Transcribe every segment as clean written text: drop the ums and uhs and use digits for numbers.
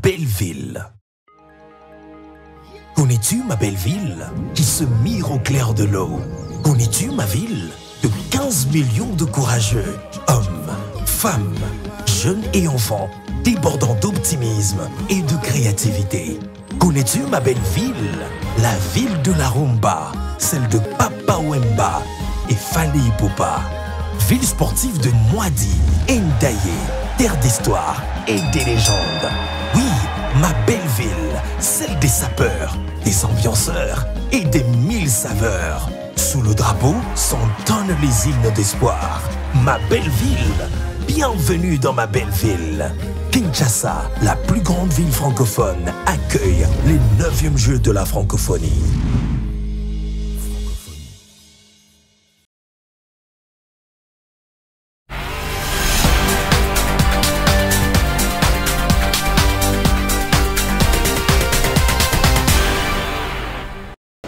belle ville. Connais-tu ma belle ville qui se mire au clair de l'eau? Connais-tu ma ville de 15 millions de courageux, hommes, femmes, jeunes et enfants, débordant d'optimisme et de créativité? Connais-tu ma belle ville, la ville de la rumba, celle de Papa Wemba et Fali Ipupa? Ville sportive de Mwadi, Ndaye, terre d'histoire et des légendes. Oui, ma belle ville, celle des sapeurs, des ambianceurs et des 1000 saveurs. Sous le drapeau s'entonnent les hymnes d'espoir. Ma belle ville, bienvenue dans ma belle ville. Kinshasa, la plus grande ville francophone, accueille les 9e Jeux de la francophonie.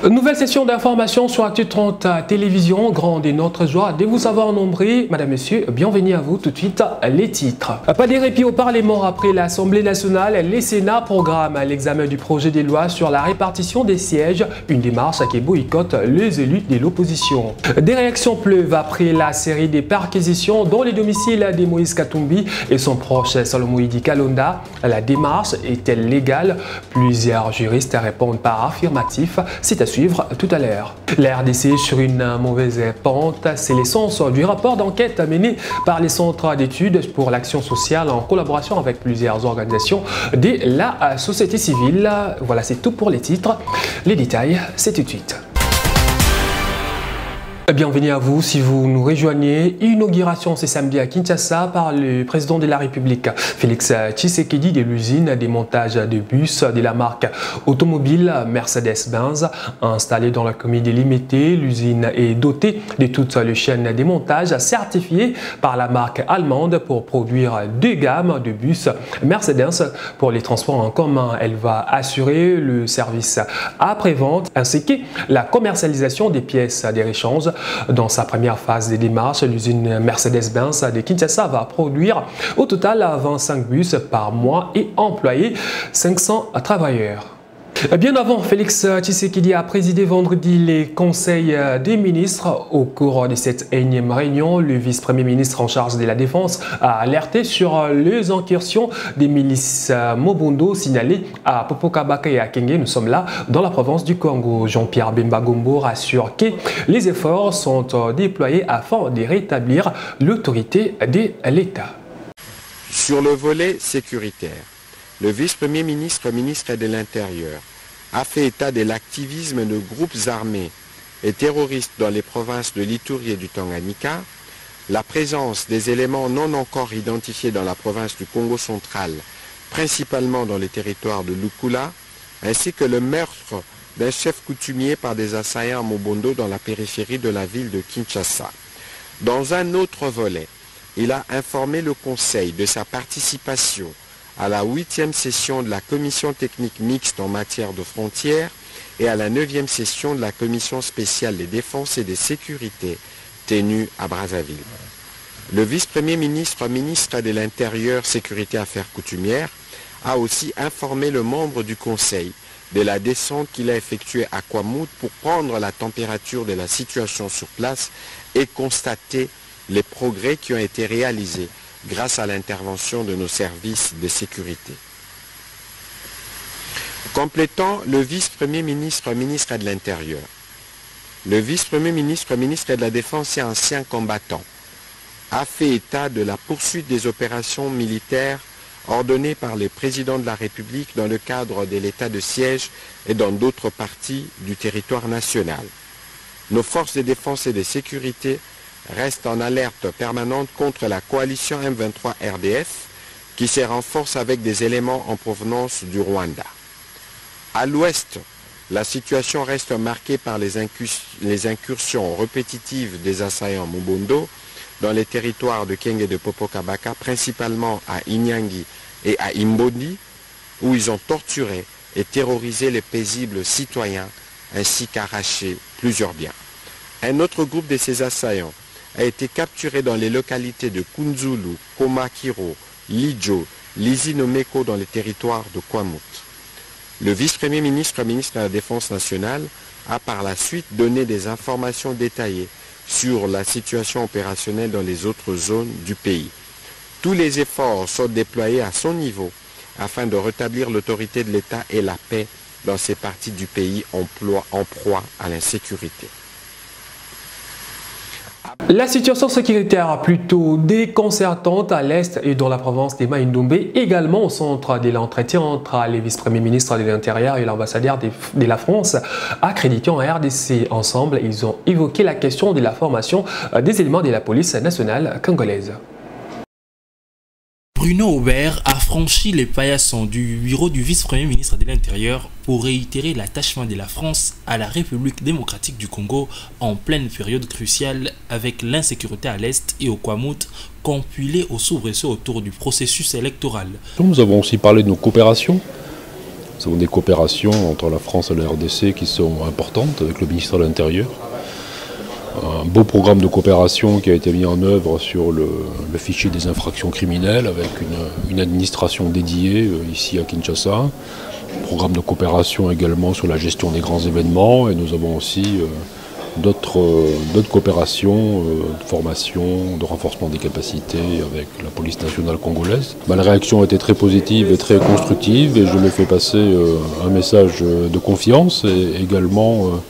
Nouvelle session d'information sur Actu 30 Télévision. Grande est notre joie de vous savoir nombreux. Madame, Monsieur, bienvenue à vous. Tout de suite, les titres. Pas de répit au Parlement après l'Assemblée nationale. Les Sénats programment l'examen du projet de loi sur la répartition des sièges. Une démarche qui boycotte les élus de l'opposition. Des réactions pleuvent après la série des perquisitions dans les domiciles de Moïse Katumbi et son proche Salomon Idi Kalonda. La démarche est-elle légale? Plusieurs juristes répondent par affirmatif. C'est à suivre tout à l'heure. La RDC sur une mauvaise pente, c'est l'essence du rapport d'enquête mené par les centres d'études pour l'action sociale en collaboration avec plusieurs organisations de la société civile. Voilà, c'est tout pour les titres. Les détails, c'est tout de suite. Bienvenue à vous si vous nous rejoignez. Inauguration ce samedi à Kinshasa par le président de la République, Félix Tshisekedi, de l'usine de montage de bus de la marque automobile Mercedes-Benz. Installée dans la commune de Limité, l'usine est dotée de toute la chaîne de montage certifiée par la marque allemande pour produire 2 gammes de bus Mercedes pour les transports en commun. Elle va assurer le service après-vente ainsi que la commercialisation des pièces de rechange. Dans sa première phase des démarches, l'usine Mercedes-Benz de Kinshasa va produire au total 25 bus par mois et employer 500 travailleurs. Bien avant, Félix Tshisekedi a présidé vendredi les conseils des ministres. Au cours de cette énième réunion, le vice-premier ministre en charge de la Défense a alerté sur les incursions des milices Mobondo signalées à Popokabaka et à Kenge. Nous sommes là dans la province du Congo. Jean-Pierre Bemba Gombo rassure que les efforts sont déployés afin de rétablir l'autorité de l'État. Sur le volet sécuritaire, le vice-premier ministre, ministre de l'Intérieur, a fait état de l'activisme de groupes armés et terroristes dans les provinces de l'Ituri et du Tanganyika, la présence des éléments non encore identifiés dans la province du Congo central, principalement dans les territoires de Lukula, ainsi que le meurtre d'un chef coutumier par des assaillants Mobondo dans la périphérie de la ville de Kinshasa. Dans un autre volet, il a informé le Conseil de sa participation à la 8e session de la Commission technique mixte en matière de frontières et à la 9e session de la Commission spéciale des défenses et des sécurités tenue à Brazzaville. Le vice-premier ministre, ministre de l'Intérieur, Sécurité Affaires coutumières, a aussi informé le membre du Conseil de la descente qu'il a effectuée à Kwamut pour prendre la température de la situation sur place et constater les progrès qui ont été réalisés grâce à l'intervention de nos services de sécurité. Complétant le vice-premier ministre, ministre de l'Intérieur, le vice-premier ministre, ministre de la Défense et ancien combattant, a fait état de la poursuite des opérations militaires ordonnées par le président de la République dans le cadre de l'état de siège et dans d'autres parties du territoire national. Nos forces de défense et de sécurité restent en alerte permanente contre la coalition M23 RDF qui se renforce avec des éléments en provenance du Rwanda. À l'ouest, la situation reste marquée par les incursions répétitives des assaillants Mobondo dans les territoires de Kenge et de Popokabaka, principalement à Inyangi et à Imbondi, où ils ont torturé et terrorisé les paisibles citoyens ainsi qu'arraché plusieurs biens. Un autre groupe de ces assaillants a été capturé dans les localités de Kunzulu, Komakiro, Lidjo, l'Isinomeko dans les territoires de Kwamut. Le vice-premier ministre, ministre de la Défense nationale, a par la suite donné des informations détaillées sur la situation opérationnelle dans les autres zones du pays. Tous les efforts sont déployés à son niveau afin de rétablir l'autorité de l'État et la paix dans ces parties du pays en proie à l'insécurité. La situation sécuritaire plutôt déconcertante à l'est et dans la province des Maïndombe, également au centre de l'entretien entre les vice-premiers ministres de l'Intérieur et l'ambassadeur de la France accrédité en RDC. Ensemble, ils ont évoqué la question de la formation des éléments de la police nationale congolaise. Bruno Aubert a franchi les paillassons du bureau du vice-premier ministre de l'Intérieur pour réitérer l'attachement de la France à la République démocratique du Congo en pleine période cruciale avec l'insécurité à l'Est et au Kwamut, compilée au soubresaut autour du processus électoral. Nous avons aussi parlé de nos coopérations. Nous avons des coopérations entre la France et la RDC qui sont importantes avec le ministère de l'Intérieur. Un beau programme de coopération qui a été mis en œuvre sur le fichier des infractions criminelles avec une administration dédiée ici à Kinshasa. Un programme de coopération également sur la gestion des grands événements et nous avons aussi d'autres coopérations de formation, de renforcement des capacités avec la police nationale congolaise. La réaction a été très positive et très constructive et je lui ai fait passer un message de confiance et également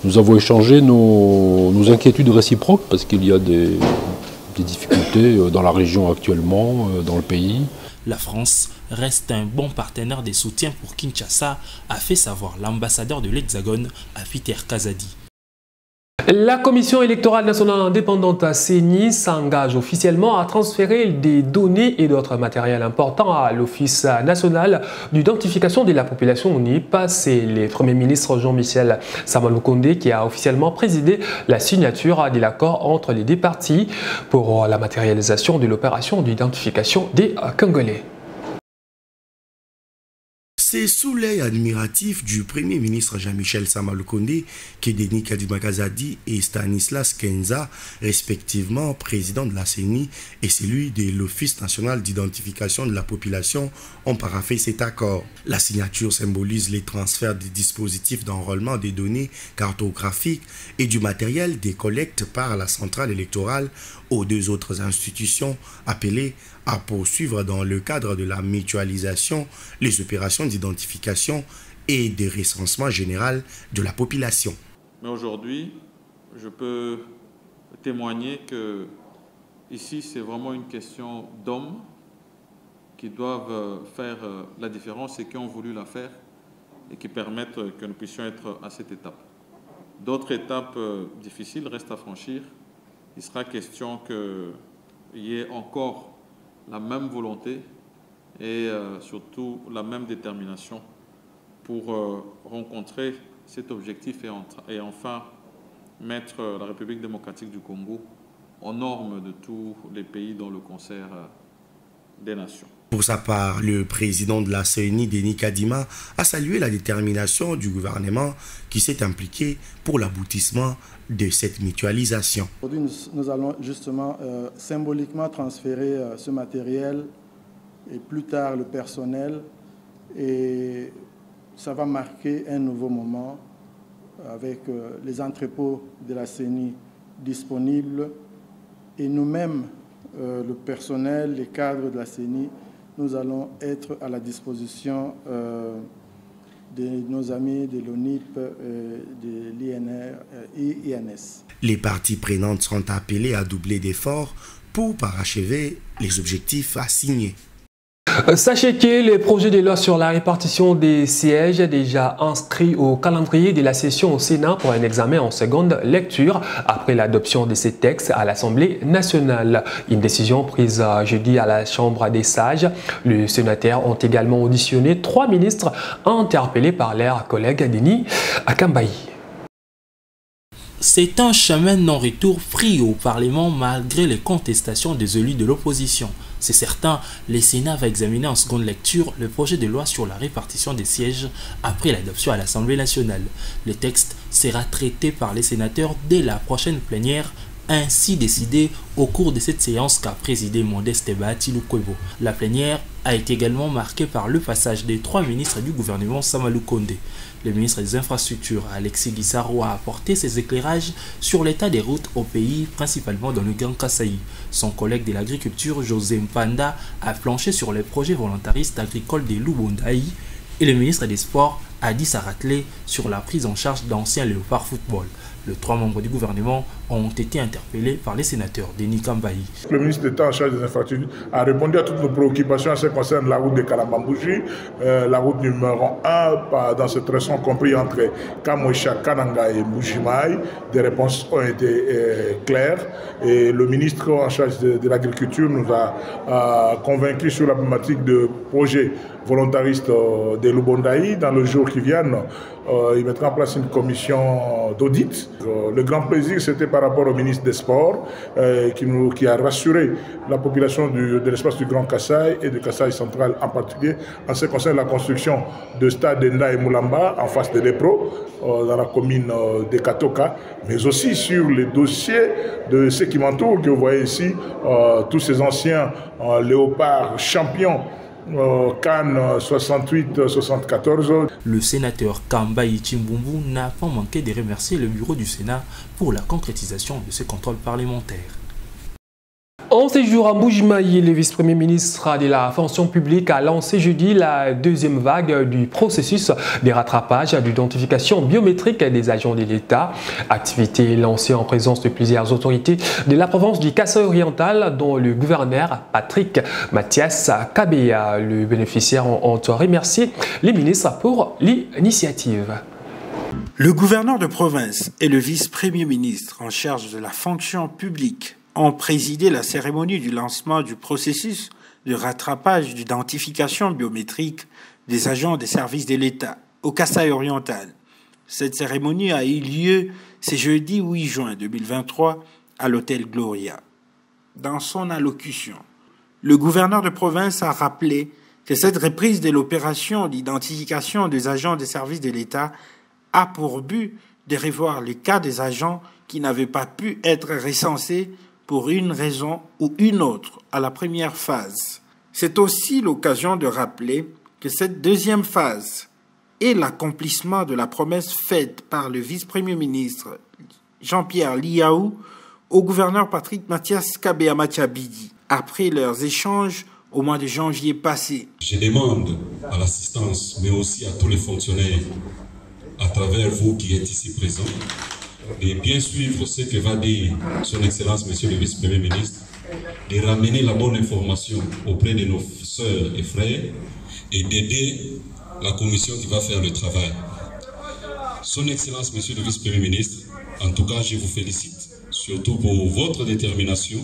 nous avons échangé nos inquiétudes réciproques parce qu'il y a des difficultés dans la région actuellement, dans le pays. La France reste un bon partenaire des soutiens pour Kinshasa, a fait savoir l'ambassadeur de l'Hexagone à Peter Kazadi. La Commission électorale nationale indépendante CENI s'engage officiellement à transférer des données et d'autres matériels importants à l'Office national d'identification de la population ONIP. C'est le Premier ministre Jean-Michel Samalukonde qui a officiellement présidé la signature de l'accord entre les deux parties pour la matérialisation de l'opération d'identification des Congolais. C'est sous l'œil admiratif du Premier ministre Jean-Michel Samalukonde que Denis Kadima Kazadi et Stanislas Kenza, respectivement président de la CENI et celui de l'Office national d'identification de la population, ont paraphé cet accord. La signature symbolise les transferts des dispositifs d'enrôlement des données cartographiques et du matériel des collectes par la centrale électorale aux deux autres institutions appelées à poursuivre dans le cadre de la mutualisation les opérations d'identification et de recensement général de la population. Mais aujourd'hui, je peux témoigner que ici, c'est vraiment une question d'hommes qui doivent faire la différence et qui ont voulu la faire et qui permettent que nous puissions être à cette étape. D'autres étapes difficiles restent à franchir. Il sera question qu'il y ait encore la même volonté et surtout la même détermination pour rencontrer cet objectif et enfin mettre la République démocratique du Congo aux normes de tous les pays dans le concert des nations. Pour sa part, le président de la CENI, Denis Kadima, a salué la détermination du gouvernement qui s'est impliqué pour l'aboutissement de cette mutualisation. Aujourd'hui, nous allons justement symboliquement transférer ce matériel et plus tard le personnel. Et ça va marquer un nouveau moment avec les entrepôts de la CENI disponibles et nous-mêmes, le personnel, les cadres de la CENI, nous allons être à la disposition de nos amis de l'ONIP, de l'INR et INS. Les parties prenantes sont appelées à doubler d'efforts pour parachever les objectifs assignés. Sachez que le projet de loi sur la répartition des sièges est déjà inscrit au calendrier de la session au Sénat pour un examen en seconde lecture après l'adoption de ces textes à l'Assemblée nationale. Une décision prise jeudi à la Chambre des sages. Les sénateurs ont également auditionné 3 ministres interpellés par leurs collègues Denis Akambaï. C'est un chemin non-retour pris au Parlement malgré les contestations des élus de l'opposition. C'est certain, le Sénat va examiner en seconde lecture le projet de loi sur la répartition des sièges après l'adoption à l'Assemblée nationale. Le texte sera traité par les sénateurs dès la prochaine plénière ainsi décidé au cours de cette séance qu'a présidé Modeste Bahati Lukwebo. La plénière a été également marquée par le passage des 3 ministres du gouvernement Sama Lukonde. Le ministre des Infrastructures, Alexis Guissaro, a apporté ses éclairages sur l'état des routes au pays, principalement dans le Grand Kasaï. Son collègue de l'agriculture, José Mpanda, a planché sur les projets volontaristes agricoles des Lubondaï et le ministre des Sports a dit s'arrêter sur la prise en charge d'anciens léopards football. Les 3 membres du gouvernement ont été interpellés par les sénateurs Denis Kambaï. Le ministre d'État en charge des infrastructures a répondu à toutes nos préoccupations en ce qui concerne la route de Kalambambouji, la route numéro 1 dans ce tronçon compris entre Kamoisha, Kananga et Mbujimaï. Des réponses ont été claires et le ministre en charge de l'agriculture nous a convaincus sur la problématique de projets volontaristes des Lubondaï. Dans le jour qui viennent, il mettra en place une commission d'audit. Le grand plaisir, c'était par rapport au ministre des Sports qui a rassuré la population de l'espace du Grand Kasaï et de Kasaï central en particulier en ce qui concerne la construction de stade Nda et Moulamba en face de l'Epro dans la commune de Katoka, mais aussi sur les dossiers de ceux qui m'entourent, que vous voyez ici, tous ces anciens léopards champions Cannes 68-74. Le sénateur Kambaï Chimbumbu n'a pas manqué de remercier le bureau du Sénat pour la concrétisation de ce contrôle parlementaire. En séjour à Mbujimaï, le vice-premier ministre de la fonction publique a lancé jeudi la 2e vague du processus de rattrapage d'identification biométrique des agents de l'État. Activité lancée en présence de plusieurs autorités de la province du Kasaï oriental, dont le gouverneur Patrick Mathias Kabeya. Les bénéficiaires ont remercié les ministres pour l'initiative. Le gouverneur de province et le vice-premier ministre en charge de la fonction publique ont présidé la cérémonie du lancement du processus de rattrapage d'identification biométrique des agents des services de l'État au Kasaï oriental. Cette cérémonie a eu lieu ce jeudi 8 juin 2023 à l'hôtel Gloria. Dans son allocution, le gouverneur de province a rappelé que cette reprise de l'opération d'identification des agents des services de l'État a pour but de revoir les cas des agents qui n'avaient pas pu être recensés pour une raison ou une autre à la première phase. C'est aussi l'occasion de rappeler que cette 2e phase est l'accomplissement de la promesse faite par le vice-premier ministre Jean-Pierre Liaou au gouverneur Patrick Mathias Kabeya Machabidi après leurs échanges au mois de janvier passé. Je demande à l'assistance, mais aussi à tous les fonctionnaires, à travers vous qui êtes ici présents, de bien suivre ce que va dire son Excellence, Monsieur le Vice-Premier ministre, de ramener la bonne information auprès de nos sœurs et frères et d'aider la commission qui va faire le travail. Son Excellence, Monsieur le Vice-Premier ministre, en tout cas, je vous félicite, surtout pour votre détermination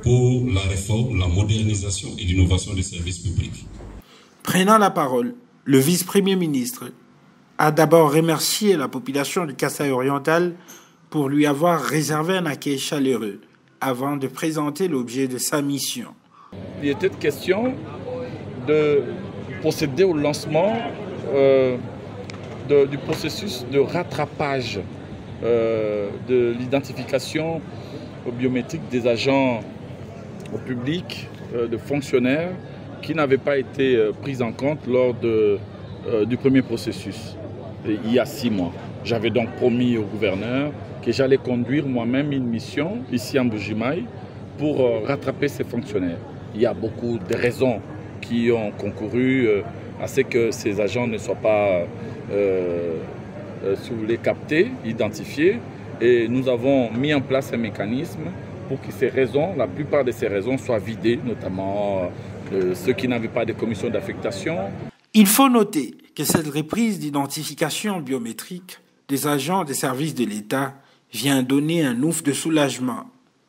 pour la réforme, la modernisation et l'innovation des services publics. Prenant la parole, le Vice-Premier ministre a d'abord remercié la population du Kasaï oriental pour lui avoir réservé un accueil chaleureux avant de présenter l'objet de sa mission. Il était question de procéder au lancement du processus de rattrapage de l'identification biométrique des agents publics, de fonctionnaires qui n'avaient pas été pris en compte lors du premier processus, il y a 6 mois. J'avais donc promis au gouverneur que j'allais conduire moi-même une mission ici en Mbujimaï pour rattraper ces fonctionnaires. Il y a beaucoup de raisons qui ont concouru à ce que ces agents ne soient pas captés, identifiés, et nous avons mis en place un mécanisme pour que ces raisons, la plupart de ces raisons soient vidées, notamment ceux qui n'avaient pas de commission d'affectation. Il faut noter que cette reprise d'identification biométrique des agents des services de l'État vient donner un ouf de soulagement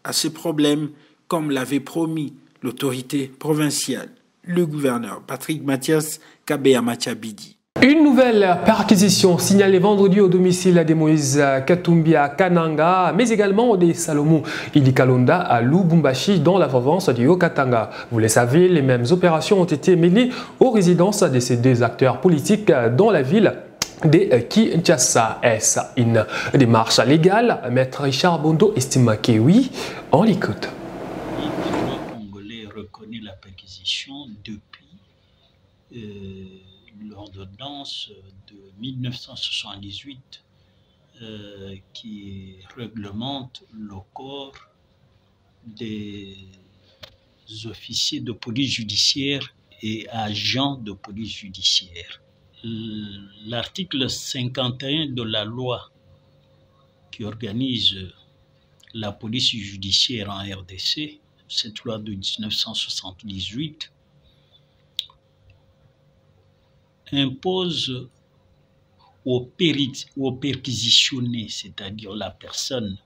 à ce problème, comme l'avait promis l'autorité provinciale, le gouverneur Patrick Mathias Kabeya Machabidi. Une nouvelle perquisition signalée vendredi au domicile de Moïse Katumbi à Kananga, mais également des Salomon Ilikalonda à Lubumbashi dans la province du Haut-Katanga. Vous le savez, les mêmes opérations ont été menées aux résidences de ces 2 acteurs politiques dans la ville de Kinshasa. Est-ce une démarche légale? Maître Richard Bondo estime que oui. On l'écoute. Le Congolais reconnaît la perquisition depuis l'ordonnance de 1978 qui réglemente le corps des officiers de police judiciaire et agents de police judiciaire. L'article 51 de la loi qui organise la police judiciaire en RDC, cette loi de 1978, impose aux perquisitionnés, c'est-à-dire la personne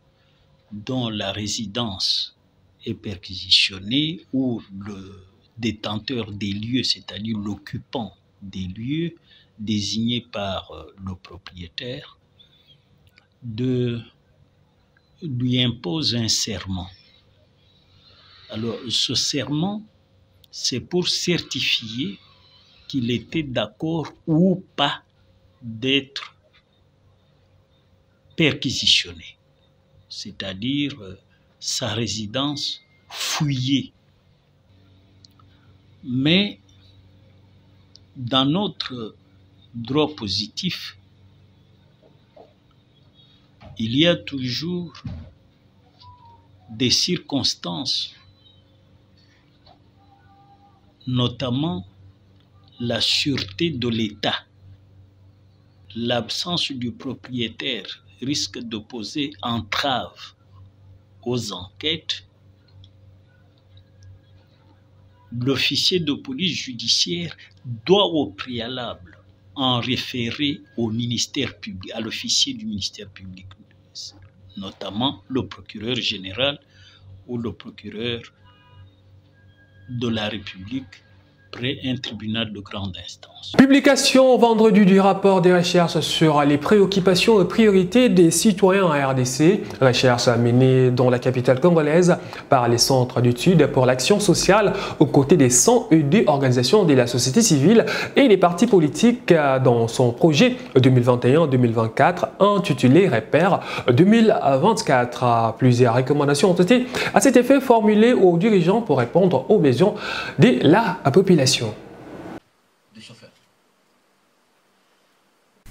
dont la résidence est perquisitionnée ou le détenteur des lieux, c'est-à-dire l'occupant des lieux désigné par le propriétaire, de lui impose un serment. Alors, ce serment, c'est pour certifier qu'il était d'accord ou pas d'être perquisitionné, c'est-à-dire sa résidence fouillée. Mais dans notre droit positif, il y a toujours des circonstances, notamment la sûreté de l'État. L'absence du propriétaire risque de poser entrave aux enquêtes. L'officier de police judiciaire doit au préalable en référer au ministère public, à l'officier du ministère public, notamment le procureur général ou le procureur de la République près un tribunal de grande instance. Publication vendredi du rapport des recherches sur les préoccupations et priorités des citoyens en RDC. Recherche menée dans la capitale congolaise par les centres d'études pour l'action sociale aux côtés des 102 organisations de la société civile et des partis politiques dans son projet 2021-2024 intitulé Repère 2024. Plusieurs recommandations ont été à cet effet formulées aux dirigeants pour répondre aux besoins de la population.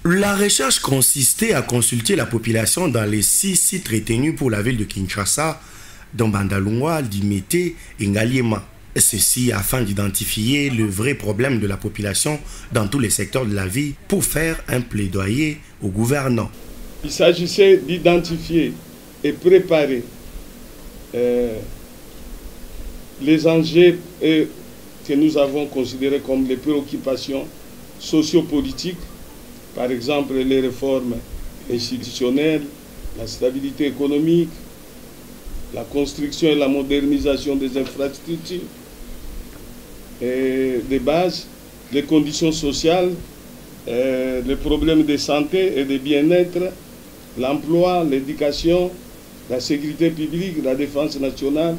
La recherche consistait à consulter la population dans les 6 sites retenus pour la ville de Kinshasa, dont Bandalungwa, Limete et Ngaliema. Ceci afin d'identifier le vrai problème de la population dans tous les secteurs de la vie pour faire un plaidoyer aux gouvernants. Il s'agissait d'identifier et préparer les enjeux que nous avons considérés comme les préoccupations sociopolitiques, par exemple les réformes institutionnelles, la stabilité économique, la construction et la modernisation des infrastructures et des bases, les conditions sociales, les problèmes de santé et de bien-être, l'emploi, l'éducation, la sécurité publique, la défense nationale,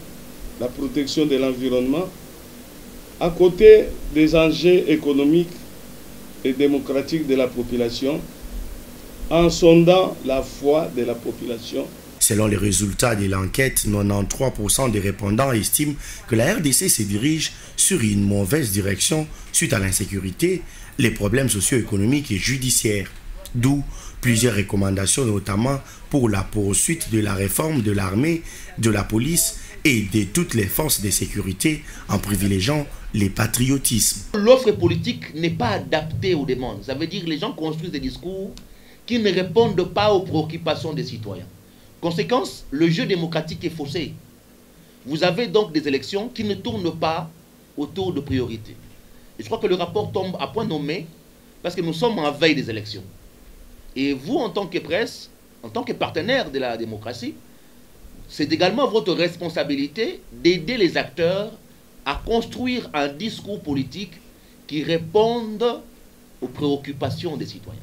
la protection de l'environnement, à côté des enjeux économiques et démocratiques de la population, en sondant la foi de la population. Selon les résultats de l'enquête, 93% des répondants estiment que la RDC se dirige sur une mauvaise direction suite à l'insécurité, les problèmes socio-économiques et judiciaires. D'où plusieurs recommandations, notamment pour la poursuite de la réforme de l'armée, de la police et de toutes les forces de sécurité en privilégiant les patriotismes. L'offre politique n'est pas adaptée aux demandes. Ça veut dire que les gens construisent des discours qui ne répondent pas aux préoccupations des citoyens. Conséquence, le jeu démocratique est faussé. Vous avez donc des élections qui ne tournent pas autour de priorités. Et je crois que le rapport tombe à point nommé parce que nous sommes en veille des élections. Et vous, en tant que presse, en tant que partenaire de la démocratie, c'est également votre responsabilité d'aider les acteurs à construire un discours politique qui réponde aux préoccupations des citoyens.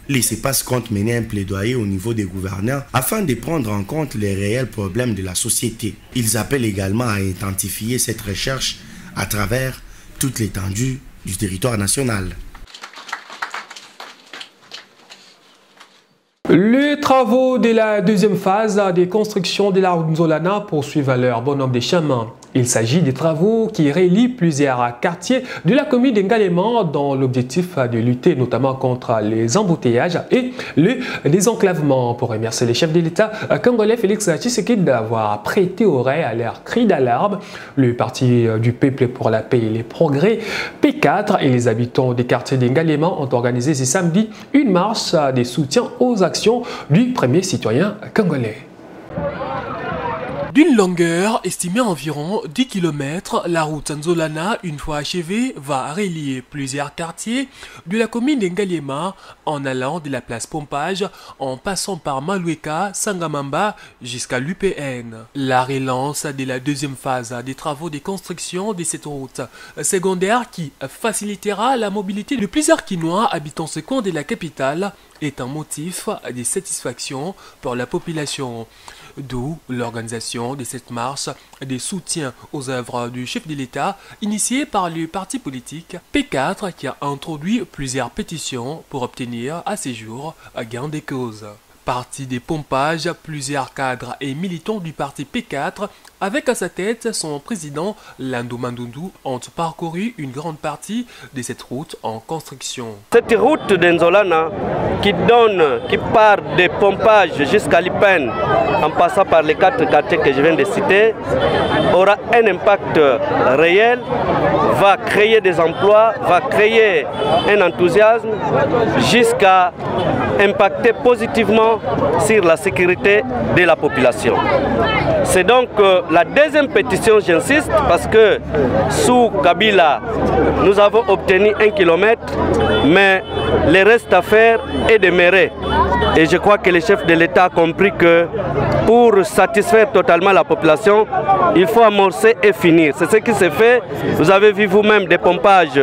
Les CEPAS comptent mener un plaidoyer au niveau des gouverneurs afin de prendre en compte les réels problèmes de la société. Ils appellent également à identifier cette recherche à travers toute l'étendue du territoire national. Les travaux de la deuxième phase des constructions de la route Nzolana poursuivent leur bonhomme des chemins. Il s'agit des travaux qui relient plusieurs quartiers de la commune d'Ngalema dans l'objectif de lutter notamment contre les embouteillages et le désenclavement. Pour remercier les chefs de l'État congolais Félix Tshisekedi d'avoir prêté oreille à leur cri d'alarme, le Parti du Peuple pour la Paix et les Progrès, P4 et les habitants des quartiers d'Ngalema ont organisé ce samedi une marche de soutien aux actions du premier citoyen congolais. D'une longueur estimée à environ 10 km, la route Nzolana, une fois achevée, va relier plusieurs quartiers de la commune d'Ngalema en allant de la place Pompage en passant par Maloueka, Sangamamba jusqu'à l'UPN. La relance de la deuxième phase des travaux de construction de cette route secondaire qui facilitera la mobilité de plusieurs Quinois habitant ce coin de la capitale est un motif de satisfaction pour la population. D'où l'organisation de cette marche de soutien aux œuvres du chef de l'État initiée par le parti politique P4 qui a introduit plusieurs pétitions pour obtenir à ces jours gain de cause. Parti des pompages, plusieurs cadres et militants du parti P4 avec à sa tête son président Landou Mandundu ont parcouru une grande partie de cette route en construction. Cette route d'Nzolana qui part des pompages jusqu'à l'Ipen en passant par les 4 quartiers que je viens de citer aura un impact réel, va créer des emplois, va créer un enthousiasme jusqu'à impacter positivement sur la sécurité de la population. C'est donc la deuxième pétition, j'insiste, parce que sous Kabila, nous avons obtenu 1 km, mais le reste à faire est demeuré. Et je crois que le chef de l'État a compris que pour satisfaire totalement la population, il faut amorcer et finir. C'est ce qui s'est fait. Vous avez vu vous-même des pompages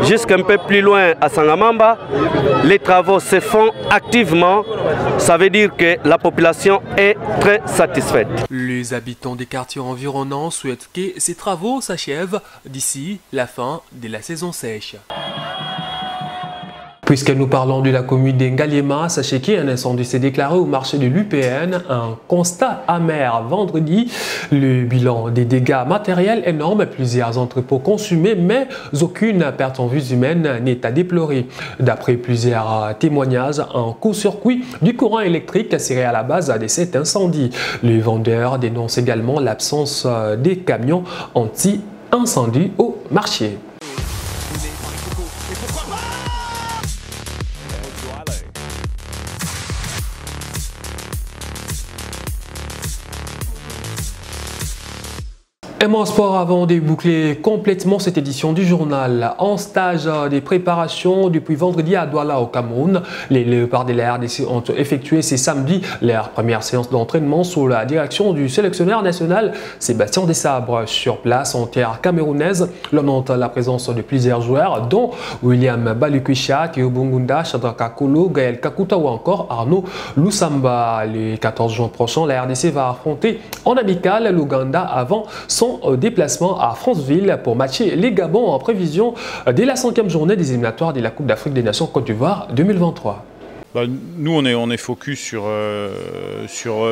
jusqu'un peu plus loin à Sangamamba. Les travaux se font activement. Ça veut dire que la population est très satisfaite. Les habitants des quartiers environnants souhaitent que ces travaux s'achèvent d'ici la fin de la saison sèche. Puisque nous parlons de la commune d'Ngalema, sachez qu'un incendie s'est déclaré au marché de l'UPN. Un constat amer vendredi. Le bilan des dégâts matériels énorme, plusieurs entrepôts consumés, mais aucune perte en vies humaines n'est à déplorer. D'après plusieurs témoignages, un court-circuit du courant électrique serait à la base de cet incendie. Le vendeur dénonce également l'absence des camions anti-incendie au marché. Et mon sport avant de boucler complètement cette édition du journal. En stage des préparations depuis vendredi à Douala au Cameroun, les Léopards de la RDC ont effectué ce samedi leur première séance d'entraînement sous la direction du sélectionneur national Sébastien Desabre. Sur place en terre camerounaise, l'on note la présence de plusieurs joueurs dont William Balukwisha, Théo Bungunda, Shadraka Kolo, Gaël Kakuta ou encore Arnaud Lusamba. Le 14 juin prochain, la RDC va affronter en amical l'Ouganda avant son déplacement à Franceville pour matcher les Gabons en prévision dès la 5e journée des éliminatoires de la Coupe d'Afrique des Nations Côte d'Ivoire 2023. Nous, on est focus sur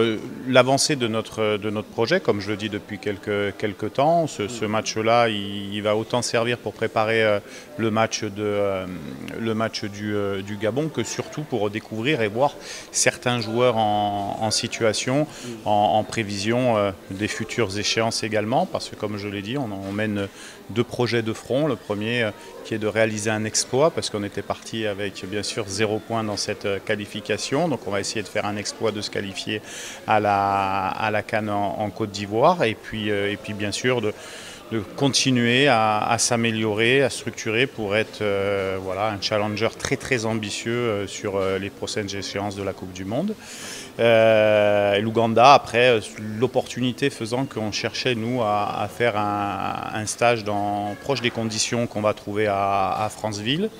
l'avancée de notre projet, comme je le dis depuis quelques temps. Ce match-là, il va autant servir pour préparer le match du Gabon que surtout pour découvrir et voir certains joueurs en situation, en prévision des futures échéances également. Parce que, comme je l'ai dit, on mène 2 projets de front. Le premier qui est de réaliser un exploit, parce qu'on était parti avec bien sûr 0 point dans cette qualification. Donc on va essayer de faire un exploit, de se qualifier à la CAN en Côte d'Ivoire. Et puis bien sûr de continuer à s'améliorer, à structurer pour être voilà, un challenger très ambitieux sur les prochaines échéances de la Coupe du Monde. L'Ouganda, après, l'opportunité faisant qu'on cherchait, nous, à faire un stage proche des conditions qu'on va trouver à Franceville.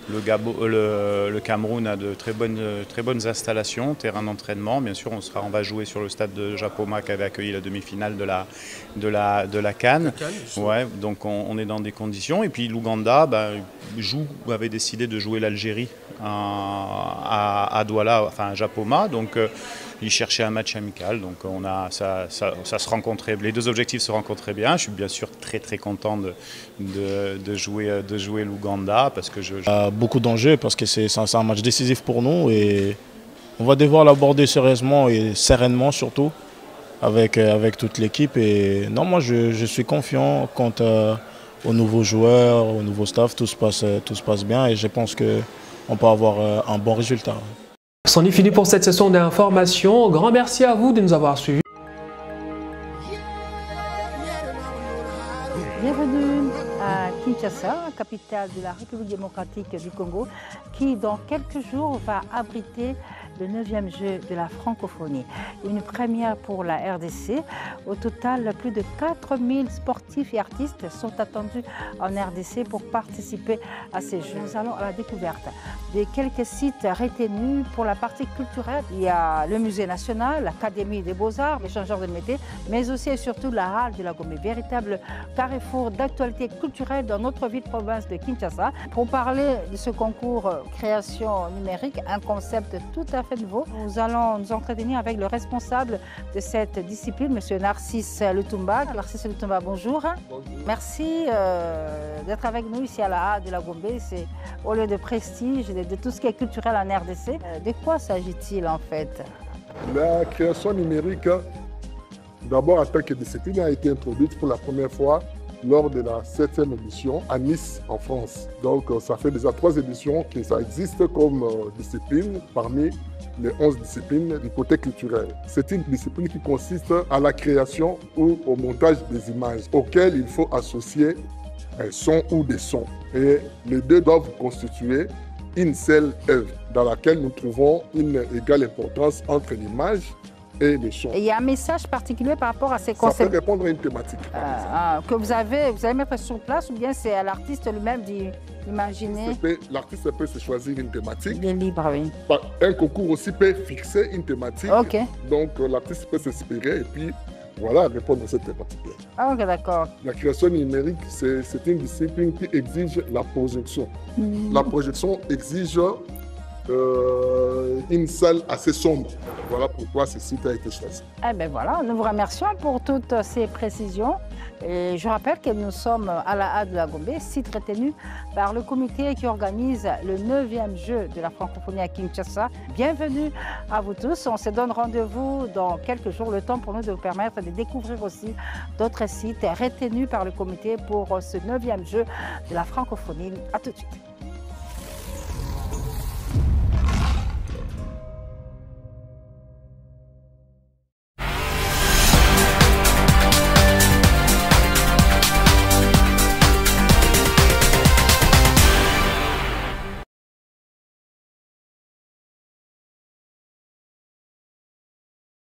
Le Cameroun a de très bonnes installations, terrain d'entraînement. Bien sûr, on va jouer sur le stade de Japoma qui avait accueilli la demi-finale de la CAN. Ouais, donc on est dans des conditions. Et puis l'Ouganda avait décidé de jouer l'Algérie à Douala, enfin à Japoma. Donc il cherchait un match amical. Donc ça se rencontrait. Les deux objectifs se rencontraient bien. Je suis bien sûr très très content de jouer l'Ouganda parce que beaucoup d'enjeux parce que c'est un match décisif pour nous et on va devoir l'aborder sérieusement et sereinement surtout avec toute l'équipe. Et non, moi je suis confiant quant aux nouveaux joueurs, au nouveau staff, tout se passe bien et je pense qu'on peut avoir un bon résultat. C'en est fini pour cette session d'information. Grand merci à vous de nous avoir suivis. Bienvenue à Kinshasa, capitale de la République démocratique du Congo, qui dans quelques jours va abriter le 9e jeu de la francophonie. Une première pour la RDC. Au total, plus de 4000 sportifs et artistes sont attendus en RDC pour participer à ces jeux. Nous allons à la découverte de quelques sites retenus pour la partie culturelle. Il y a le Musée national, l'Académie des Beaux-Arts, l'échangeur de métiers, mais aussi et surtout la halle de la Gombe, véritable carrefour d'actualité culturelle dans notre ville province de Kinshasa. Pour parler de ce concours création numérique, un concept tout à fait nouveau, nous allons nous entretenir avec le responsable de cette discipline, M. Narcisse Lutumba. Narcisse Lutumba, bonjour. Bonjour. Merci d'être avec nous ici à la halle de la Gombe. C'est au lieu de prestige, de tout ce qui est culturel en RDC. De quoi s'agit-il en fait? La création numérique, d'abord en tant que discipline, a été introduite pour la première fois lors de la 7e édition à Nice, en France. Donc ça fait déjà 3 éditions que ça existe comme discipline parmi les 11 disciplines du côté culturel. C'est une discipline qui consiste à la création ou au montage des images auxquelles il faut associer un son ou des sons. Et les deux doivent constituer une seule œuvre dans laquelle nous trouvons une égale importance entre l'image et les sons. Et il y a un message particulier par rapport à ces concepts. Ça peut répondre à une thématique. Que vous allez mettre sur place ou bien c'est à l'artiste lui-même d'imaginer? L'artiste peut se choisir une thématique. Il est libre, oui. Un concours aussi peut fixer une thématique. Ok. Donc l'artiste peut s'inspirer et puis voilà, répondre à cette thématique-là. Ah, ok, d'accord. La création numérique, c'est une discipline qui exige la projection. La projection exige une salle assez sombre. Voilà pourquoi ce site a été choisi. Eh bien voilà, nous vous remercions pour toutes ces précisions. Et je rappelle que nous sommes à la halle de la Gombe, site retenu par le comité qui organise le 9e jeu de la francophonie à Kinshasa. Bienvenue à vous tous. On se donne rendez-vous dans quelques jours, le temps pour nous de vous permettre de découvrir aussi d'autres sites retenus par le comité pour ce 9e jeu de la francophonie. À tout de suite.